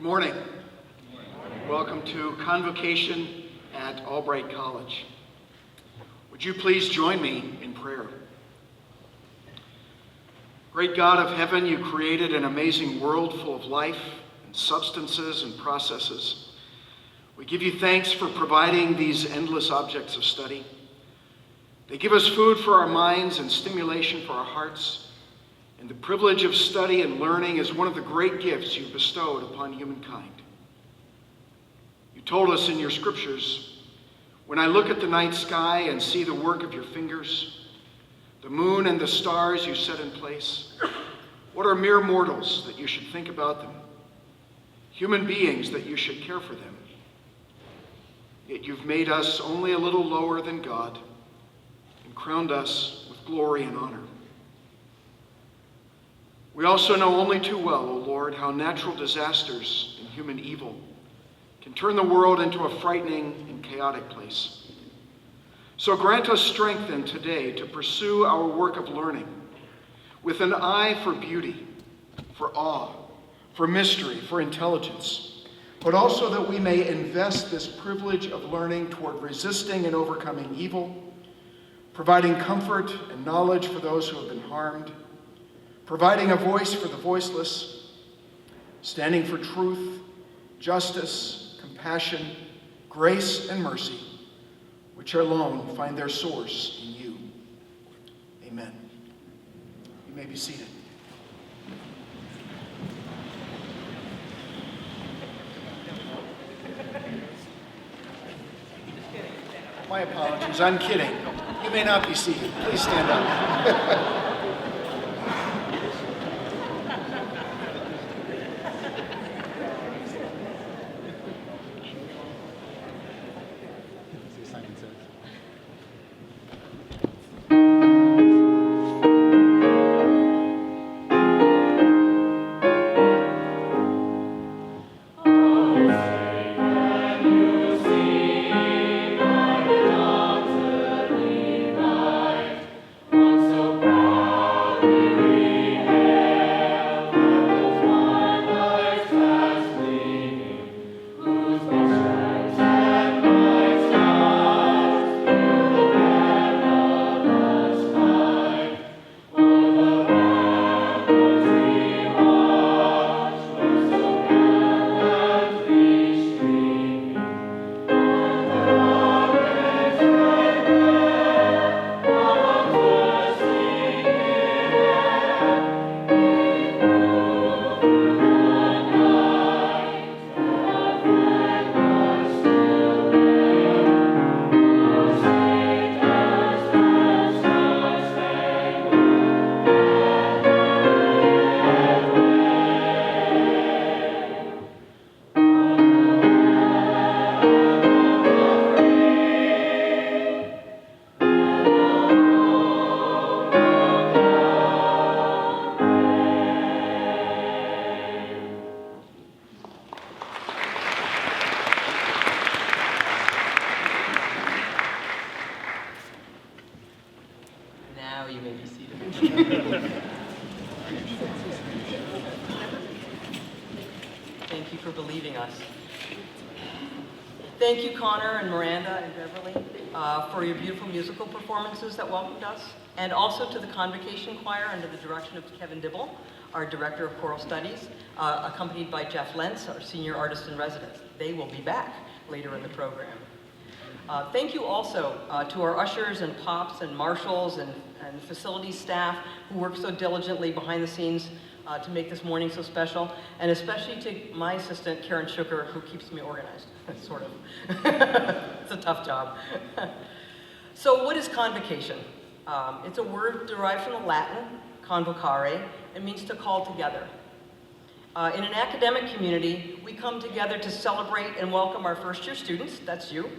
morning. Welcome to Convocation at Albright College. Would you please join me in prayer? Great God of heaven, you created an amazing world full of life and substances and processes. We give you thanks for providing these endless objects of study. They give us food for our minds and stimulation for our hearts. And the privilege of study and learning is one of the great gifts you've bestowed upon humankind. You told us in your scriptures, when I look at the night sky and see the work of your fingers, the moon and the stars you set in place, what are mere mortals that you should think about them? Human beings that you should care for them. Yet you've made us only a little lower than God and crowned us with glory and honor. We also know only too well, O Lord, how natural disasters and human evil can turn the world into a frightening and chaotic place. So grant us strength then today to pursue our work of learning with an eye for beauty, for awe, for mystery, for intelligence, but also that we may invest this privilege of learning toward resisting and overcoming evil, providing comfort and knowledge for those who have been harmed, providing a voice for the voiceless, standing for truth, justice, compassion, grace, and mercy, which alone find their source in you. Amen. You may be seated. My apologies, I'm kidding. You may not be seated. Please stand up. Now you may be seated. Thank you for believing us. Thank you, Connor and Miranda and Beverly, for your beautiful musical performances that welcomed us, and also to the Convocation Choir under the direction of Kevin Dibble, our Director of Choral Studies, accompanied by Jeff Lentz, our Senior Artist in Residence. They will be back later in the program. Thank you also to our ushers and pops and marshals and facilities staff who work so diligently behind the scenes to make this morning so special, and especially to my assistant, Karen Schuker, who keeps me organized, sort of. It's a tough job. So what is convocation? It's a word derived from the Latin, convocare. It means to call together. In an academic community, we come together to celebrate and welcome our first-year students, that's you,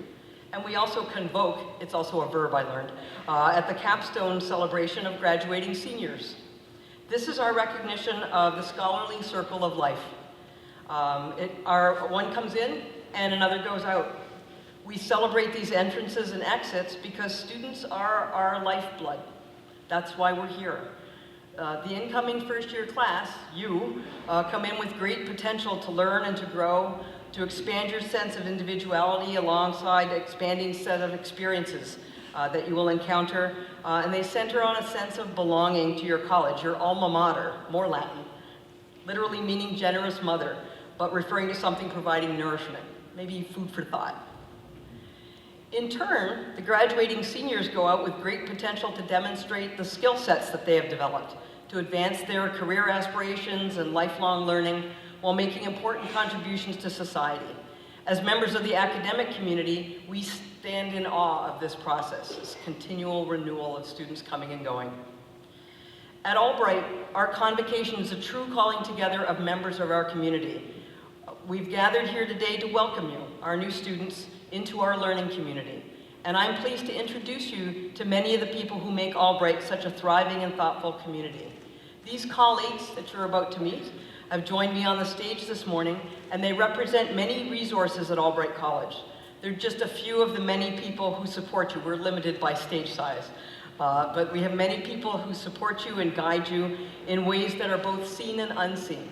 and we also convoke, it's also a verb I learned, at the capstone celebration of graduating seniors. This is our recognition of the scholarly circle of life. One comes in and another goes out. We celebrate these entrances and exits because students are our lifeblood. That's why we're here. the incoming first-year class, you, come in with great potential to learn and to grow, to expand your sense of individuality alongside an expanding set of experiences that you will encounter, and they center on a sense of belonging to your college, your alma mater, more Latin, literally meaning generous mother, but referring to something providing nourishment, maybe food for thought. In turn, the graduating seniors go out with great potential to demonstrate the skill sets that they have developed, to advance their career aspirations and lifelong learning while making important contributions to society. As members of the academic community, we stand in awe of this process, this continual renewal of students coming and going. At Albright, our convocation is a true calling together of members of our community. We've gathered here today to welcome you, our new students, into our learning community. And I'm pleased to introduce you to many of the people who make Albright such a thriving and thoughtful community. These colleagues that you're about to meet have joined me on the stage this morning, and they represent many resources at Albright College. They're just a few of the many people who support you. We're limited by stage size. But we have many people who support you and guide you in ways that are both seen and unseen.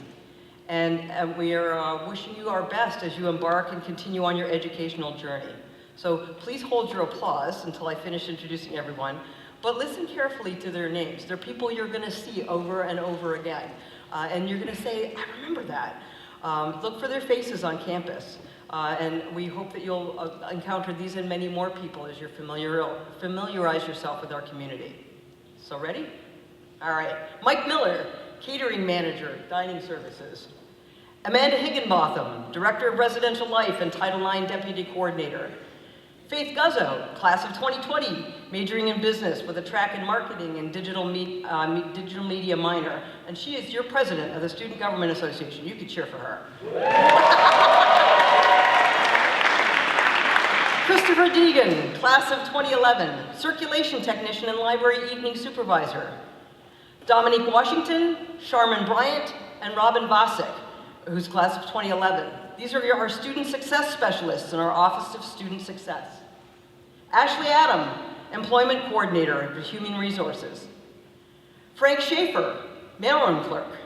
And we are wishing you our best as you embark and continue on your educational journey. So please hold your applause until I finish introducing everyone, but listen carefully to their names. They're people you're gonna see over and over again. And you're gonna say, I remember that. Look for their faces on campus. And we hope that you'll encounter these and many more people as you familiarize yourself with our community. So ready? All right. Mike Miller, Catering Manager, Dining Services. Amanda Higginbotham, Director of Residential Life and Title IX Deputy Coordinator. Faith Guzzo, Class of 2020, majoring in business with a track in marketing and digital media minor. And she is your president of the Student Government Association. You could cheer for her. Christopher Deegan, Class of 2011, Circulation Technician and Library Evening Supervisor. Dominique Washington, Charmin Bryant, and Robin Vasic, who's Class of 2011. These are our Student Success Specialists in our Office of Student Success. Ashley Adam, Employment Coordinator for Human Resources. Frank Schaefer, Mailroom Clerk.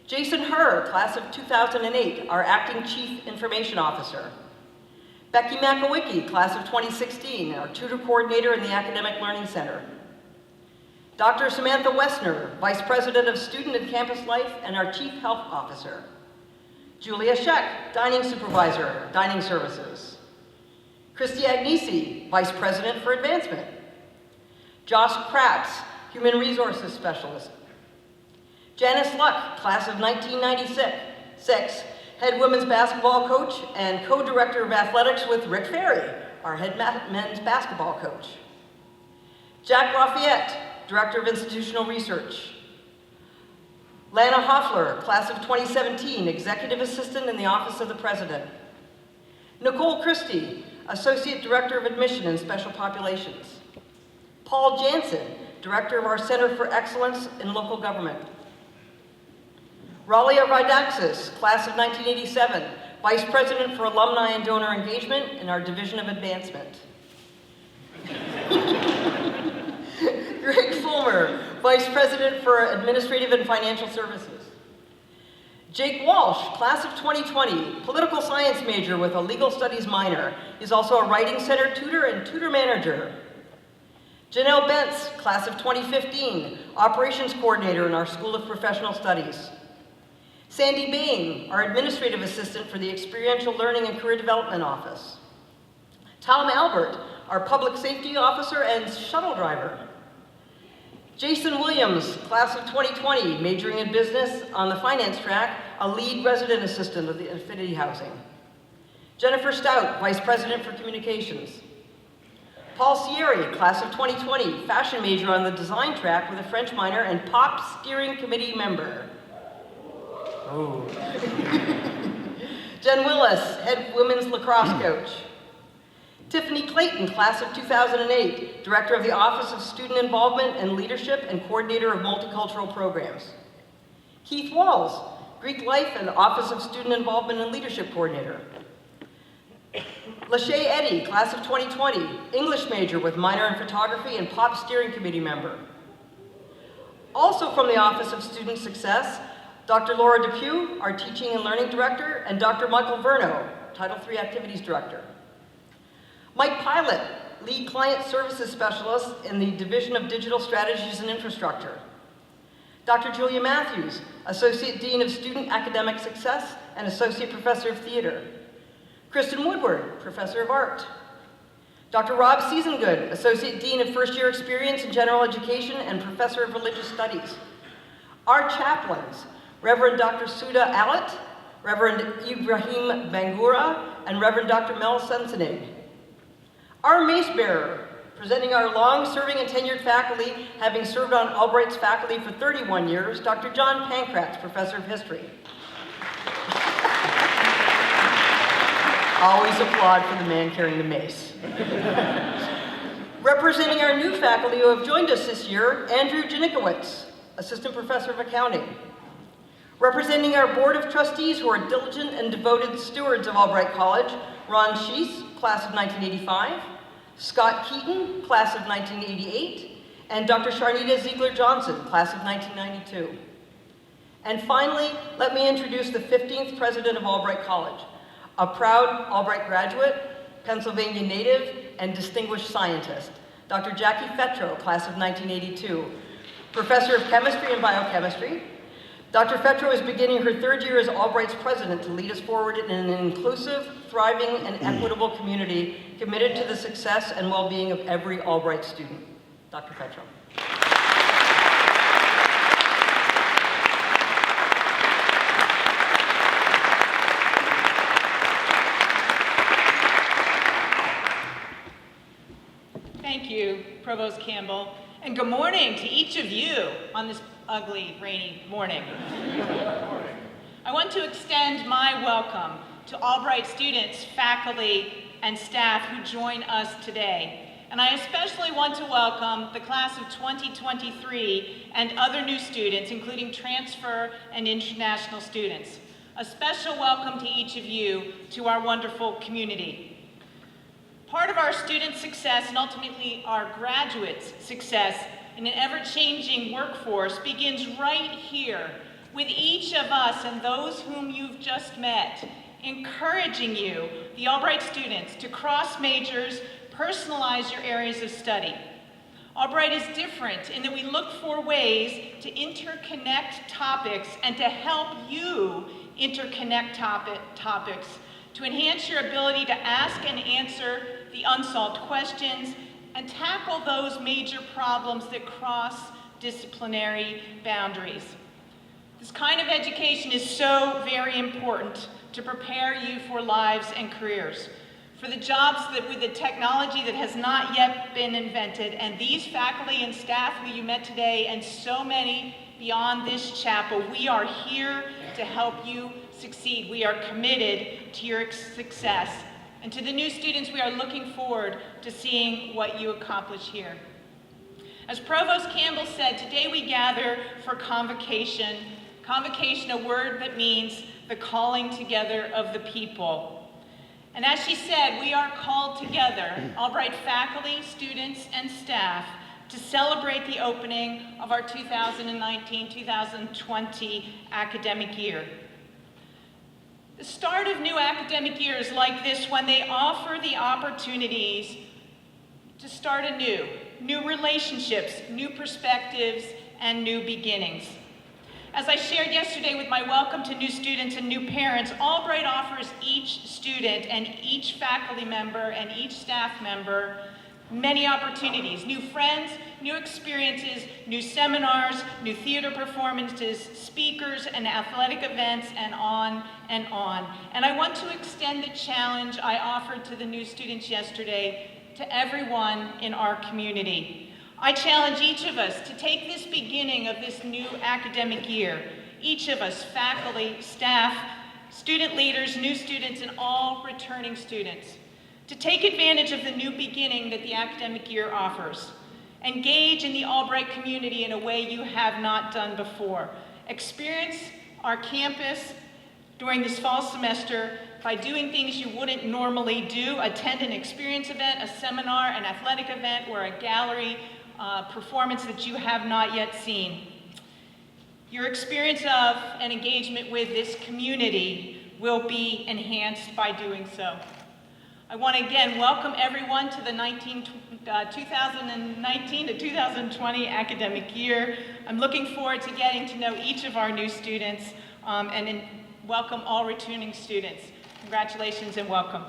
Jason Herr, Class of 2008, our Acting Chief Information Officer. Becky Makowicki, Class of 2016, our Tutor Coordinator in the Academic Learning Center. Dr. Samantha Wessner, Vice President of Student and Campus Life and our Chief Health Officer. Julia Scheck, Dining Supervisor, Dining Services. Christy Agnesi, Vice President for Advancement. Josh Kratz, Human Resources Specialist. Janice Luck, Class of 1996, Head Women's Basketball Coach and Co-Director of Athletics with Rick Ferry, our Head Men's Basketball Coach. Jack Lafayette, Director of Institutional Research. Lana Hoffler, Class of 2017, Executive Assistant in the Office of the President. Nicole Christie, Associate Director of Admission and Special Populations. Paul Jansen, Director of our Center for Excellence in Local Government. Ralia Rydaxis, Class of 1987, Vice President for Alumni and Donor Engagement in our Division of Advancement. Greg Fulmer, Vice President for Administrative and Financial Services. Jake Walsh, Class of 2020, Political Science major with a Legal Studies minor. He's also a Writing Center tutor and tutor manager. Janelle Bentz, Class of 2015, Operations Coordinator in our School of Professional Studies. Sandy Bain, our Administrative Assistant for the Experiential Learning and Career Development Office. Tom Albert, our Public Safety Officer and Shuttle Driver. Jason Williams, Class of 2020, majoring in business on the finance track, a lead resident assistant of the Affinity Housing. Jennifer Stout, Vice President for Communications. Paul Sierri, Class of 2020, fashion major on the design track with a French minor and POP steering committee member. Oh. Jen Willis, Head Women's Lacrosse Coach. Tiffany Clayton, Class of 2008, Director of the Office of Student Involvement and Leadership and Coordinator of Multicultural Programs. Keith Walls, Greek Life and Office of Student Involvement and Leadership Coordinator. Lachey Eddy, Class of 2020, English major with minor in photography and POP steering committee member. Also from the Office of Student Success, Dr. Laura Depew, our Teaching and Learning Director, and Dr. Michael Verno, Title III Activities Director. Mike Pilot, Lead Client Services Specialist in the Division of Digital Strategies and Infrastructure. Dr. Julia Matthews, Associate Dean of Student Academic Success and Associate Professor of Theater. Kristen Woodward, Professor of Art. Dr. Rob Seasongood, Associate Dean of First Year Experience in General Education and Professor of Religious Studies. Our chaplains, Reverend Dr. Suda Alat, Reverend Ibrahim Bangura, and Reverend Dr. Mel Sensenig. Our mace bearer, presenting our long-serving and tenured faculty, having served on Albright's faculty for 31 years, Dr. John Pankratz, Professor of History. Always applaud for the man carrying the mace. Representing our new faculty who have joined us this year, Andrew Janikowicz, Assistant Professor of Accounting. Representing our Board of Trustees who are diligent and devoted stewards of Albright College, Ron Schiess, Class of 1985, Scott Keaton, Class of 1988, and Dr. Sharnita Ziegler-Johnson, Class of 1992. And finally, let me introduce the 15th President of Albright College, a proud Albright graduate, Pennsylvania native, and distinguished scientist, Dr. Jackie Fetro, Class of 1982, Professor of Chemistry and Biochemistry. Dr. Fetro is beginning her third year as Albright's president to lead us forward in an inclusive, thriving, and equitable community committed to the success and well-being of every Albright student. Dr. Fetro. Thank you, Provost Campbell, and good morning to each of you on this ugly, rainy morning. I want to extend my welcome to Albright students, faculty, and staff who join us today. And I especially want to welcome the class of 2023 and other new students, including transfer and international students. A special welcome to each of you to our wonderful community. Part of our student success and ultimately our graduates' success in an ever-changing workforce begins right here with each of us and those whom you've just met, encouraging you, the Albright students, to cross majors, personalize your areas of study. Albright is different in that we look for ways to interconnect topics and to help you interconnect topics to enhance your ability to ask and answer the unsolved questions and tackle those major problems that cross disciplinary boundaries. This kind of education is so very important to prepare you for lives and careers, for the jobs that with the technology that has not yet been invented, and these faculty and staff who you met today and so many beyond this chapel, we are here to help you succeed. We are committed to your success. And to the new students, we are looking forward to seeing what you accomplish here. As Provost Campbell said, today we gather for Convocation. Convocation, a word that means the calling together of the people. And as she said, we are called together, Albright faculty, students, and staff, to celebrate the opening of our 2019-2020 academic year. The start of new academic years like this one, they offer the opportunities to start anew, new relationships, new perspectives, and new beginnings. As I shared yesterday with my welcome to new students and new parents, Albright offers each student and each faculty member and each staff member many opportunities, new friends, new experiences, new seminars, new theater performances, speakers, and athletic events, and on and on. And I want to extend the challenge I offered to the new students yesterday to everyone in our community. I challenge each of us to take this beginning of this new academic year, each of us, faculty, staff, student leaders, new students, and all returning students, to take advantage of the new beginning that the academic year offers. Engage in the Albright community in a way you have not done before. Experience our campus during this fall semester by doing things you wouldn't normally do. Attend an experience event, a seminar, an athletic event, or a gallery performance that you have not yet seen. Your experience of and engagement with this community will be enhanced by doing so. I want to again welcome everyone to the 2019 to 2020 academic year. I'm looking forward to getting to know each of our new students and welcome all returning students. Congratulations and welcome.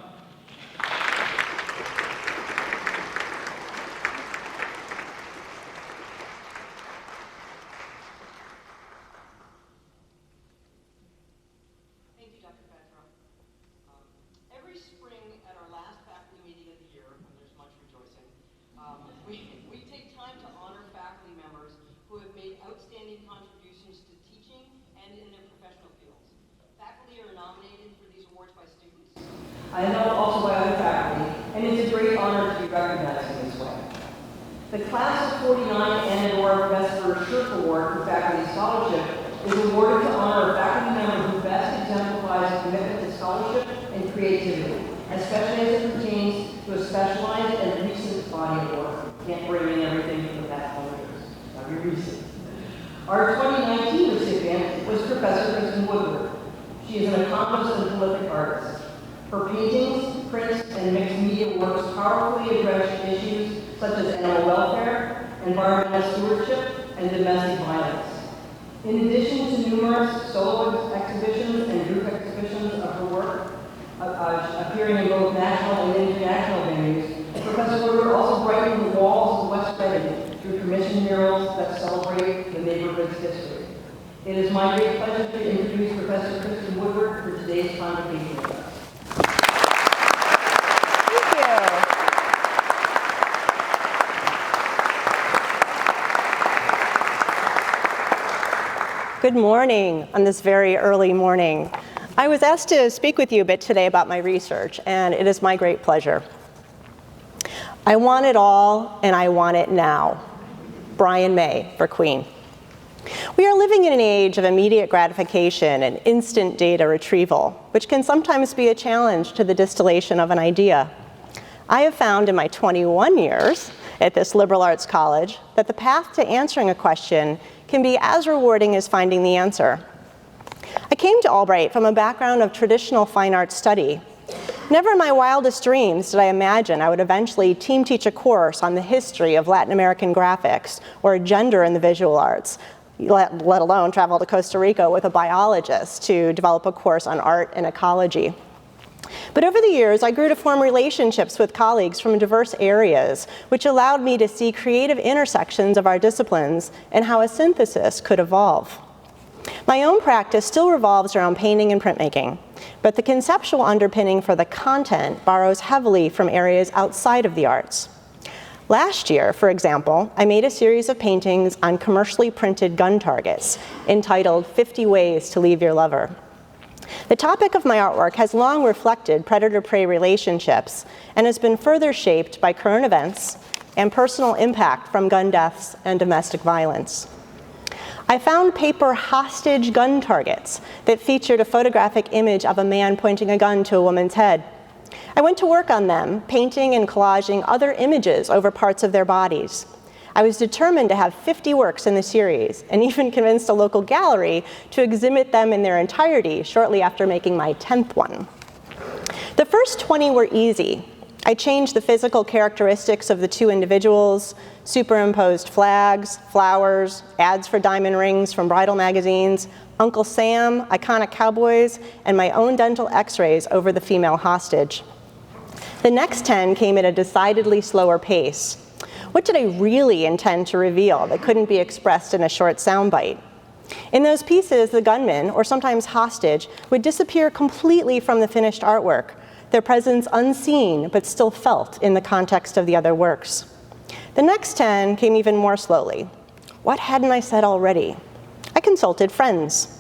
We take time to honor faculty members who have made outstanding contributions to teaching and in their professional fields. Faculty are nominated for these awards by students. I know also by other faculty, and it's a great honor to be recognized in this way. The Class of 49 and/or Professor Sherp Award for Faculty Scholarship is awarded to honor a faculty member who best exemplifies commitment to scholarship and creativity, especially as it pertains to a specialized and recent body of work. Can't bring in everything from the past 100 years. That'll be recent. Our 2019 recipient was Professor Kristen Woodward. She is an accomplished and prolific artist. Her paintings, prints, and mixed media works powerfully address issues such as animal welfare, environmental stewardship, and domestic violence. In addition to numerous solo exhibitions and group exhibitions of her work, appearing in both national and international venues, Professor Woodward also brightened the walls of West Reading through commissioned murals that celebrate the neighborhood's history. It is my great pleasure to introduce Professor Kristen Woodward for today's convocation with us. Good morning on this very early morning. I was asked to speak with you a bit today about my research, and it is my great pleasure. I want it all, and I want it now. Brian May for Queen. We are living in an age of immediate gratification and instant data retrieval, which can sometimes be a challenge to the distillation of an idea. I have found in my 21 years at this liberal arts college that the path to answering a question can be as rewarding as finding the answer. I came to Albright from a background of traditional fine arts study. Never in my wildest dreams did I imagine I would eventually team teach a course on the history of Latin American graphics or gender in the visual arts, let alone travel to Costa Rica with a biologist to develop a course on art and ecology. But over the years, I grew to form relationships with colleagues from diverse areas, which allowed me to see creative intersections of our disciplines and how a synthesis could evolve. My own practice still revolves around painting and printmaking, but the conceptual underpinning for the content borrows heavily from areas outside of the arts. Last year, for example, I made a series of paintings on commercially printed gun targets entitled 50 Ways to Leave Your Lover. The topic of my artwork has long reflected predator-prey relationships and has been further shaped by current events and personal impact from gun deaths and domestic violence. I found paper hostage gun targets that featured a photographic image of a man pointing a gun to a woman's head. I went to work on them, painting and collaging other images over parts of their bodies. I was determined to have 50 works in the series, and even convinced a local gallery to exhibit them in their entirety shortly after making my 10th one. The first 20 were easy. I changed the physical characteristics of the two individuals, superimposed flags, flowers, ads for diamond rings from bridal magazines, Uncle Sam, iconic cowboys, and my own dental x-rays over the female hostage. The next 10 came at a decidedly slower pace. What did I really intend to reveal that couldn't be expressed in a short soundbite? In those pieces, the gunman, or sometimes hostage, would disappear completely from the finished artwork, their presence unseen but still felt in the context of the other works. The next 10 came even more slowly. What hadn't I said already? I consulted friends.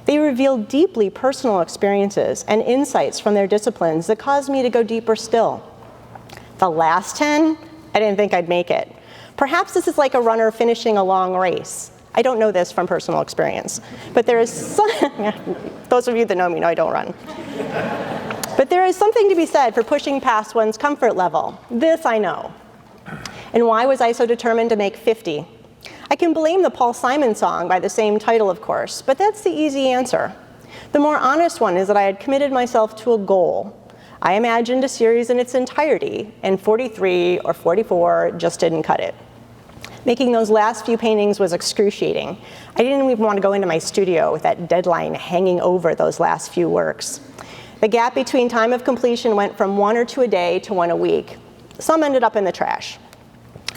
They revealed deeply personal experiences and insights from their disciplines that caused me to go deeper still. The last 10, I didn't think I'd make it. Perhaps this is like a runner finishing a long race. I don't know this from personal experience, but there is those of you that know me know I don't run. But there is something to be said for pushing past one's comfort level. This I know. And why was I so determined to make 50? I can blame the Paul Simon song by the same title, of course, but that's the easy answer. The more honest one is that I had committed myself to a goal. I imagined a series in its entirety, and 43 or 44 just didn't cut it. Making those last few paintings was excruciating. I didn't even want to go into my studio with that deadline hanging over those last few works. The gap between time of completion went from 1 or 2 a day to 1 a week. Some ended up in the trash.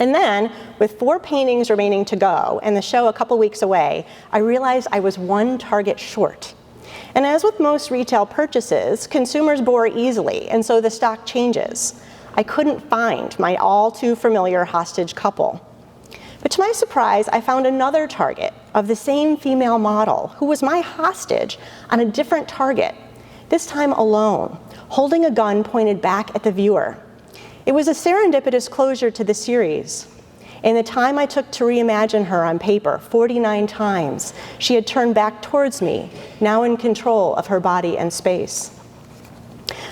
And then, with 4 paintings remaining to go and the show a couple weeks away, I realized I was 1 target short. And as with most retail purchases, consumers bore easily, and so the stock changes. I couldn't find my all too familiar hostage couple. But to my surprise, I found another target of the same female model who was my hostage on a different target, this time alone, holding a gun pointed back at the viewer. It was a serendipitous closure to the series. In the time I took to reimagine her on paper 49 times, she had turned back towards me, now in control of her body and space.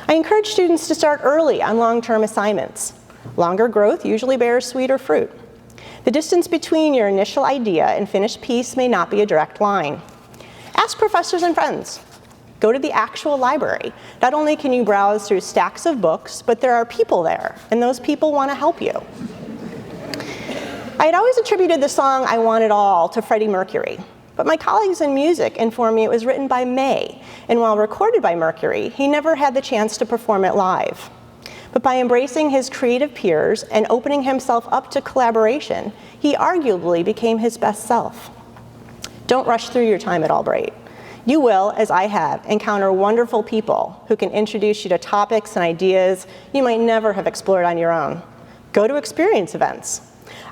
I encourage students to start early on long-term assignments. Longer growth usually bears sweeter fruit. The distance between your initial idea and finished piece may not be a direct line. Ask professors and friends. Go to the actual library. Not only can you browse through stacks of books, but there are people there, and those people want to help you. I had always attributed the song I Want It All to Freddie Mercury, but my colleagues in music informed me it was written by May, and while recorded by Mercury, he never had the chance to perform it live. But by embracing his creative peers and opening himself up to collaboration, he arguably became his best self. Don't rush through your time at Albright. You will, as I have, encounter wonderful people who can introduce you to topics and ideas you might never have explored on your own. Go to experience events.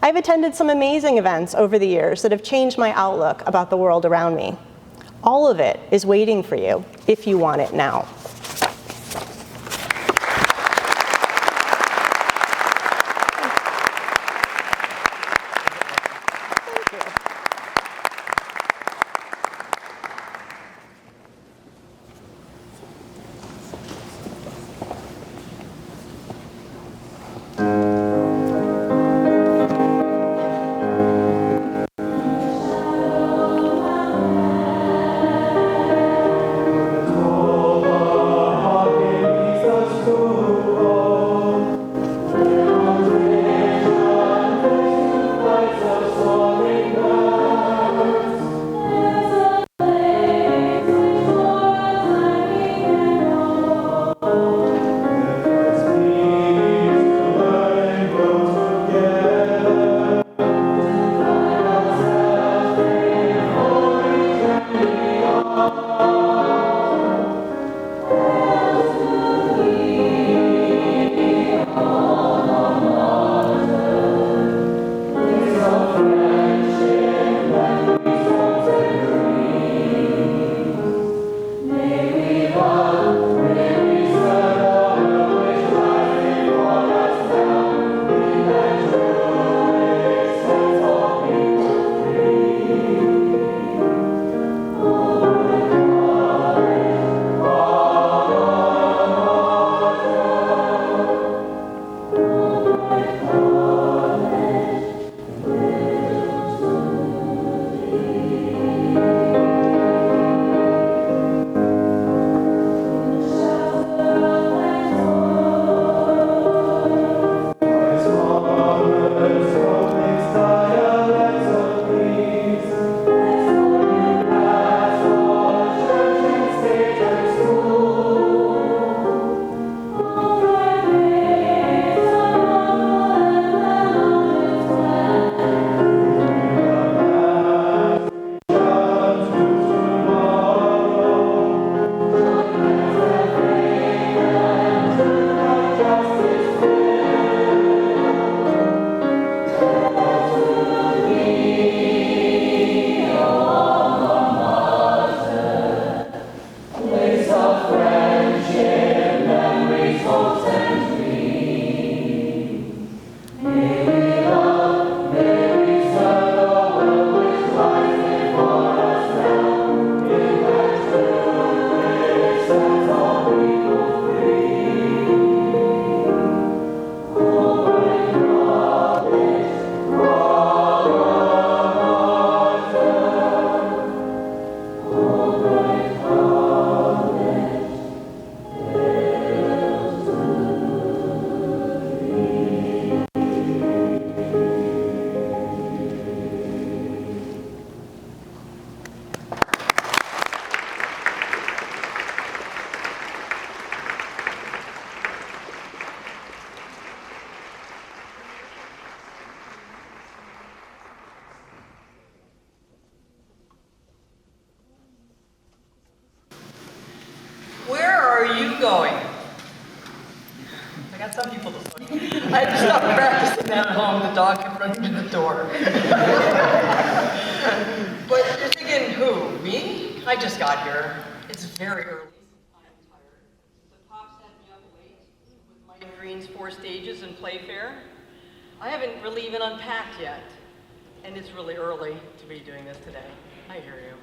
I've attended some amazing events over the years that have changed my outlook about the world around me. All of it is waiting for you if you want it now. door. But you're thinking, who, me? I just got here. It's very early. I'm tired. The pops had me up late with Mike Green's 4 stages and Playfair. I haven't really even unpacked yet. And it's really early to be doing this today. I hear you.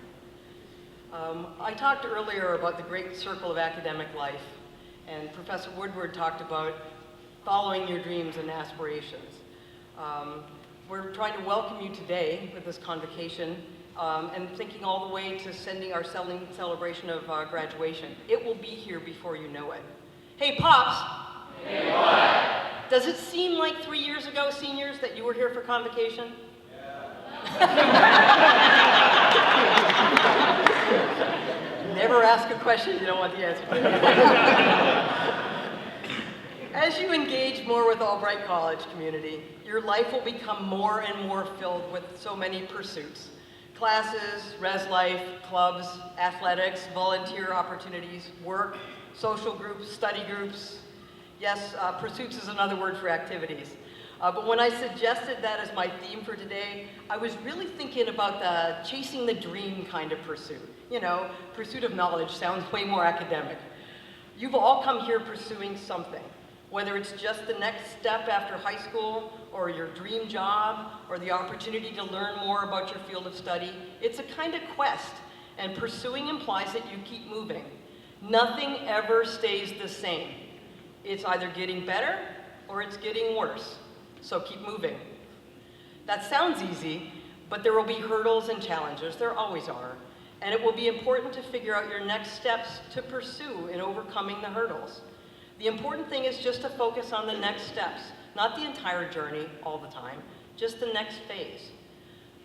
I talked earlier about the great circle of academic life, and Professor Woodward talked about following your dreams and aspirations. We're trying to welcome you today with this convocation and thinking all the way to sending our celebration of graduation. It will be here before you know it. Hey, Pops! Hey, what? Does it seem like 3 years ago, seniors, that you were here for convocation? Never ask a question you don't want the answer to. As you engage more with Albright College community, your life will become more and more filled with so many pursuits. Classes, res life, clubs, athletics, volunteer opportunities, work, social groups, study groups. Yes, pursuits is another word for activities. But when I suggested that as my theme for today, I was really thinking about the chasing the dream kind of pursuit. You know, pursuit of knowledge sounds way more academic. You've all come here pursuing something, whether it's just the next step after high school, or your dream job, or the opportunity to learn more about your field of study. It's a kind of quest, and pursuing implies that you keep moving. Nothing ever stays the same. It's either getting better, or it's getting worse. So keep moving. That sounds easy, but there will be hurdles and challenges. There always are. And it will be important to figure out your next steps to pursue in overcoming the hurdles. The important thing is just to focus on the next steps, not the entire journey all the time, just the next phase.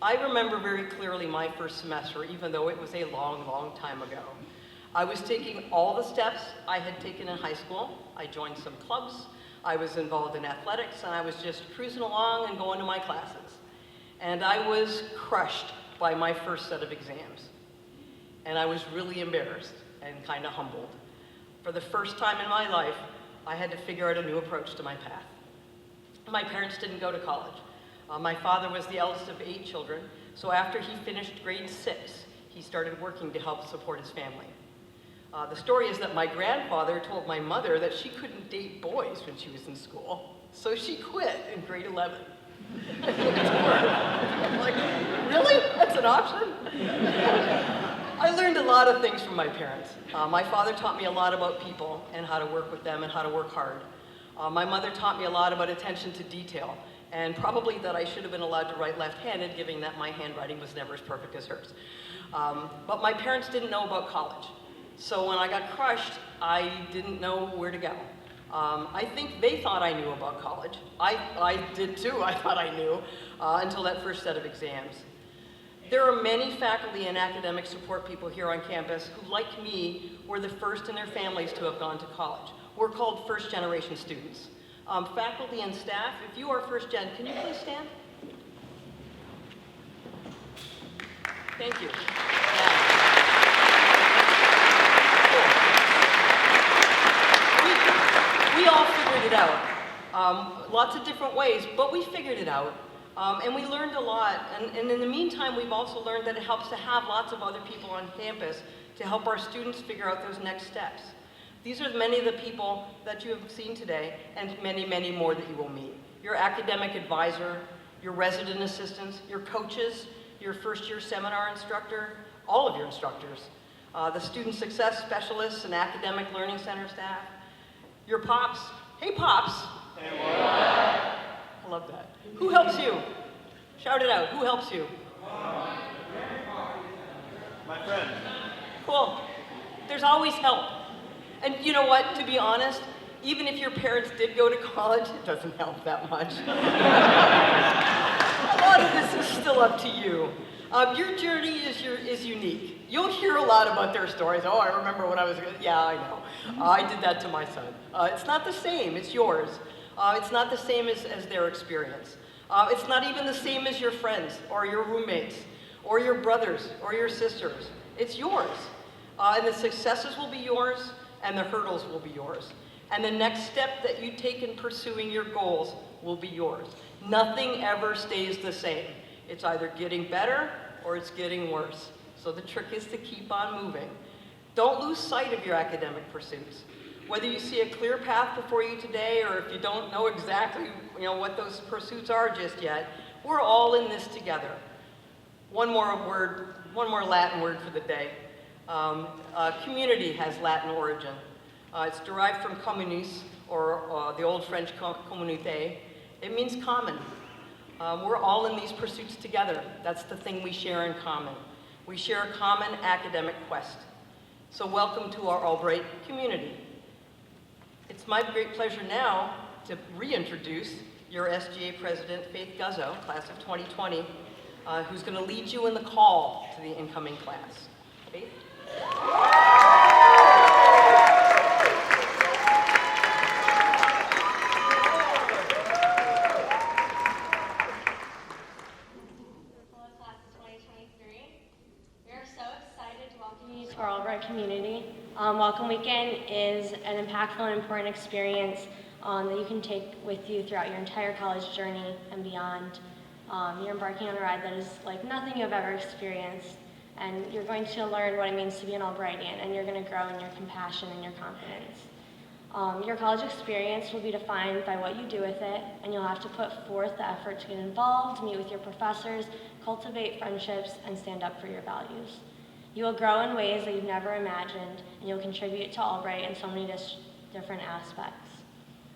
I remember very clearly my first semester, even though it was a long, long time ago. I was taking all the steps I had taken in high school. I joined some clubs. I was involved in athletics, and I was just cruising along and going to my classes. And I was crushed by my first set of exams. And I was really embarrassed and kind of humbled. For the first time in my life, I had to figure out a new approach to my path. My parents didn't go to college. My father was the eldest of 8 children, so after he finished grade 6, he started working to help support his family. The story is that my grandfather told my mother that she couldn't date boys when she was in school, so she quit in grade 11. I'm like, really? That's an option? I learned a lot of things from my parents. My father taught me a lot about people and how to work with them and how to work hard. My mother taught me a lot about attention to detail, and probably that I should have been allowed to write left-handed, given that my handwriting was never as perfect as hers. But my parents didn't know about college. So when I got crushed, I didn't know where to go. I think they thought I knew about college. I did too, I thought I knew, until that first set of exams. There are many faculty and academic support people here on campus who, like me, were the first in their families to have gone to college. We're called first-generation students. Faculty and staff, if you are first-gen, can you please stand? Thank you. We all figured it out, lots of different ways, but we figured it out. And we learned a lot, and in the meantime, we've also learned that it helps to have lots of other people on campus to help our students figure out those next steps. These are many of the people that you have seen today, and many, many more that you will meet. Your academic advisor, your resident assistants, your coaches, your first-year seminar instructor, all of your instructors, the student success specialists and academic learning center staff, your pops. Hey, Pops. Hey, what? I love that. Who helps you? Shout it out. Who helps you? My friend. Cool. There's always help. And you know what? To be honest, even if your parents did go to college, it doesn't help that much. A lot of this is still up to you. Your journey is unique. You'll hear a lot about their stories. Oh, I remember when I was, yeah, I know. I did that to my son. It's not the same, it's yours. It's not the same as their experience. It's not even the same as your friends or your roommates or your brothers or your sisters. It's yours. And the successes will be yours and the hurdles will be yours. And the next step that you take in pursuing your goals will be yours. Nothing ever stays the same. It's either getting better or it's getting worse. So the trick is to keep on moving. Don't lose sight of your academic pursuits. Whether you see a clear path before you today or if you don't know exactly what those pursuits are just yet, we're all in this together. One more Latin word for the day. Community has Latin origin. It's derived from communis, or the old French communauté. It means common. We're all in these pursuits together. That's the thing we share in common. We share a common academic quest. So welcome to our Albright community. It's my great pleasure now to reintroduce your SGA President, Faith Guzzo, class of 2020, who's going to lead you in the call to the incoming class. Faith? Class of 2023. We are so excited to welcome you to our Albright community. Welcome Weekend is an impactful and important experience that you can take with you throughout your entire college journey and beyond. You're embarking on a ride that is like nothing you've ever experienced, and you're going to learn what it means to be an Albrightian, and you're going to grow in your compassion and your confidence. Your college experience will be defined by what you do with it, and you'll have to put forth the effort to get involved, meet with your professors, cultivate friendships, and stand up for your values. You will grow in ways that you've never imagined, and you'll contribute to Albright in so many different aspects.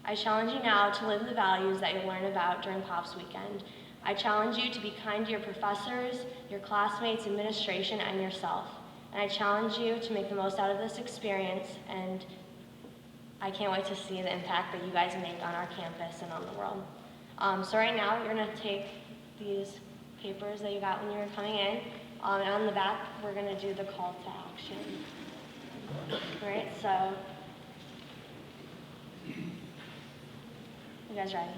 I challenge you now to live the values that you'll learn about during Pops Weekend. I challenge you to be kind to your professors, your classmates, administration, and yourself. And I challenge you to make the most out of this experience, and I can't wait to see the impact that you guys make on our campus and on the world. So right now, you're gonna take these papers that you got when you were coming in, and on the back, we're gonna do the call to action. All right, so, you guys ready?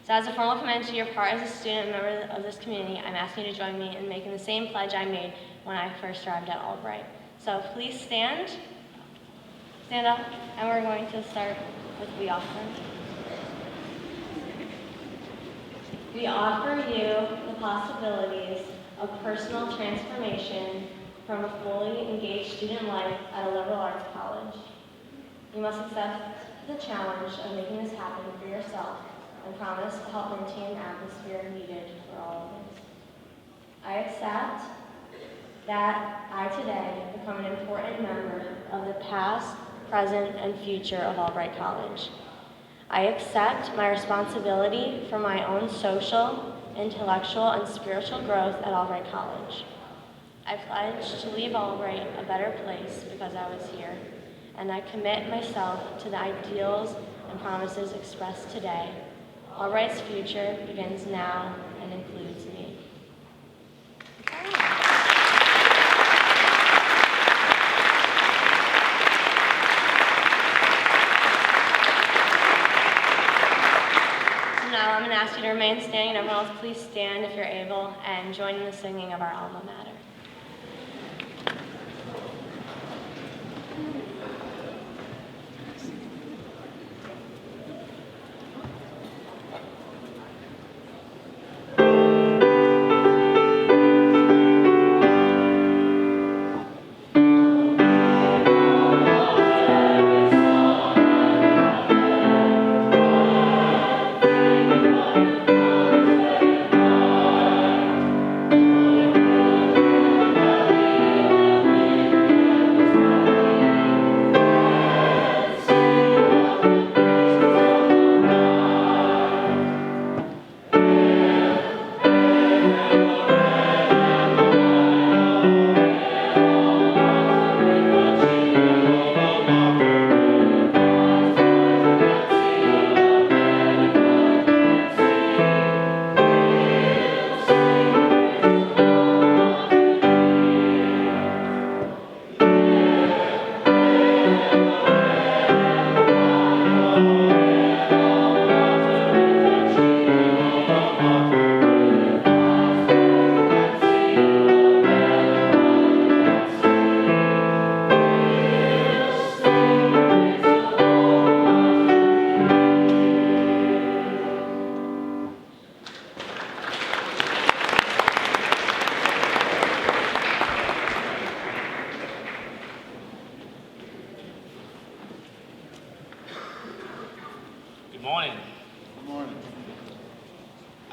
So as a formal commitment to your part as a student and member of this community, I'm asking you to join me in making the same pledge I made when I first arrived at Albright. So please stand up, and we're going to start with we offer. We offer you the possibilities of personal transformation from a fully engaged student life at a liberal arts college. You must accept the challenge of making this happen for yourself and promise to help maintain the atmosphere needed for all of us. I accept that I today become an important member of the past, present, and future of Albright College. I accept my responsibility for my own social, intellectual, and spiritual growth at Albright College. I pledge to leave Albright a better place because I was here, and I commit myself to the ideals and promises expressed today. Albright's future begins now and includes me. Now I'm going to ask you to remain standing, and everyone else please stand if you're able and join in the singing of our alma mater.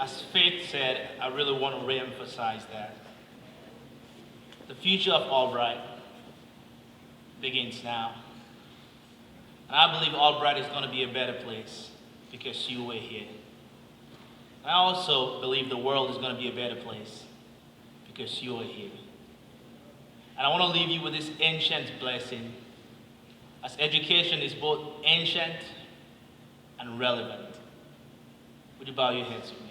as Faith said, I really want to re-emphasize that. The future of Albright begins now. And I believe Albright is going to be a better place because you were here. I also believe the world is going to be a better place because you are here. And I want to leave you with this ancient blessing, as education is both ancient and relevant. Would you bow your heads with me?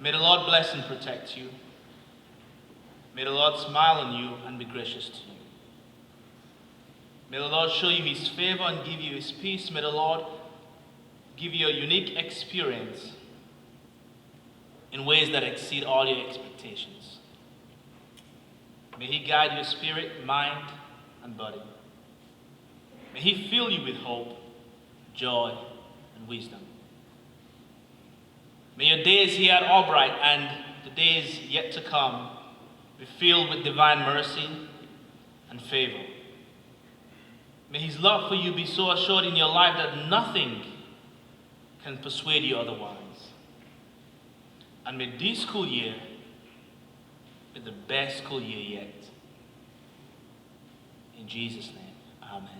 May the Lord bless and protect you. May the Lord smile on you and be gracious to you. May the Lord show you his favor and give you his peace. May the Lord give you a unique experience in ways that exceed all your expectations. May he guide your spirit, mind, and body. May he fill you with hope, joy, and wisdom. May your days here at Albright and the days yet to come be filled with divine mercy and favor. May his love for you be so assured in your life that nothing can persuade you otherwise. And may this school year be the best school year yet. In Jesus' name, amen.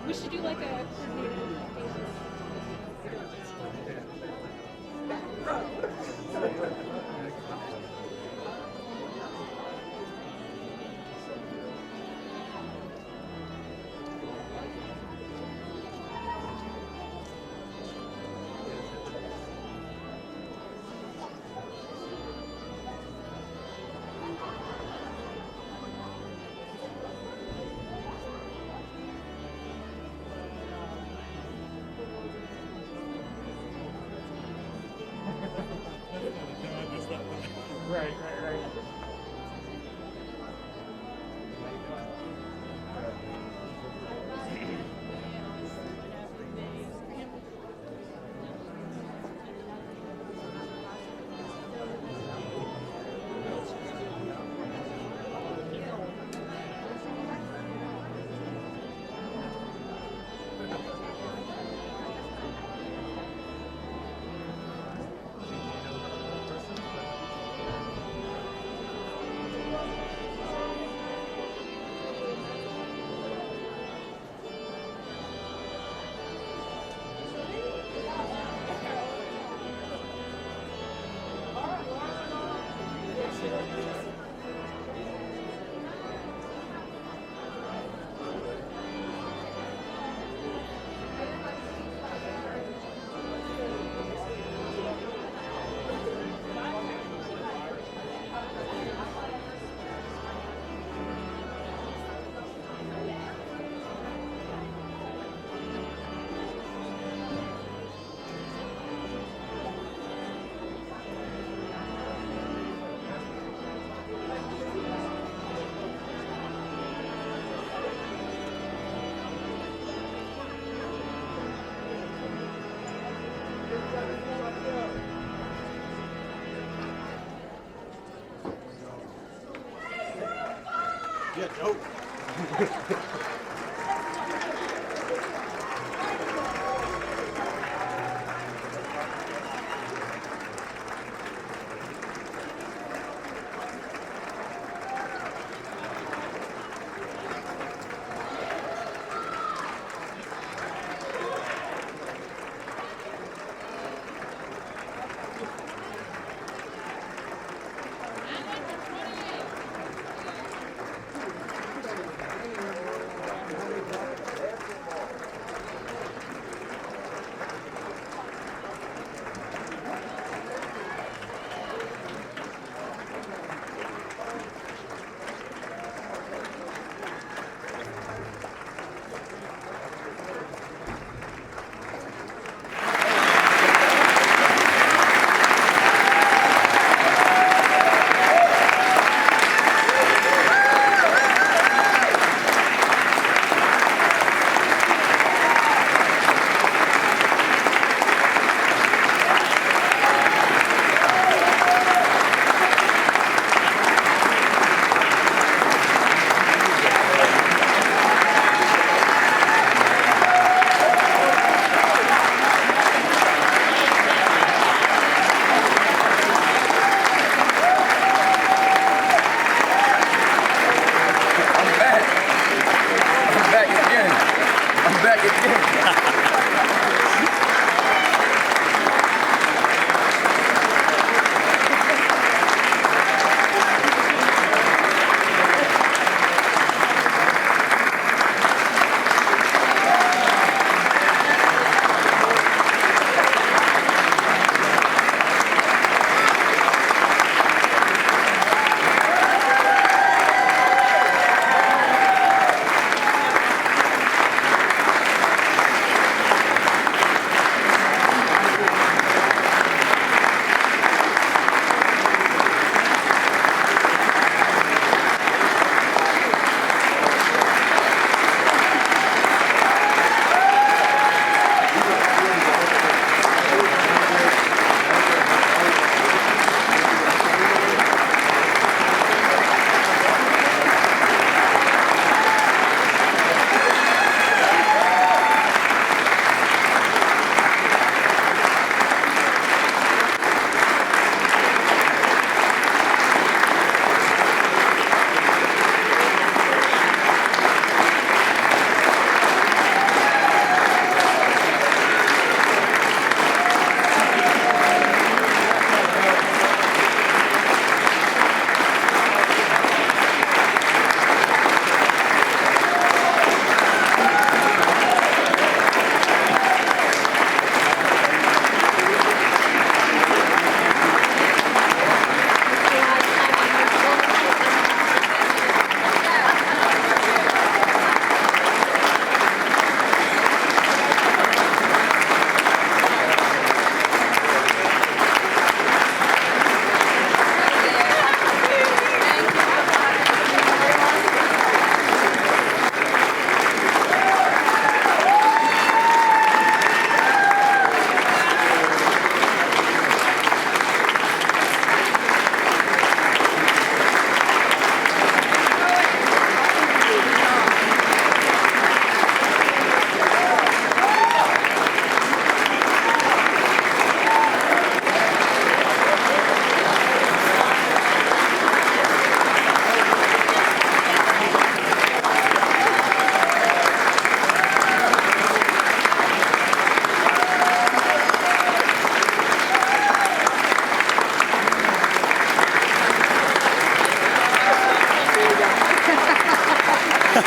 We should do like a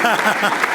Ha ha ha.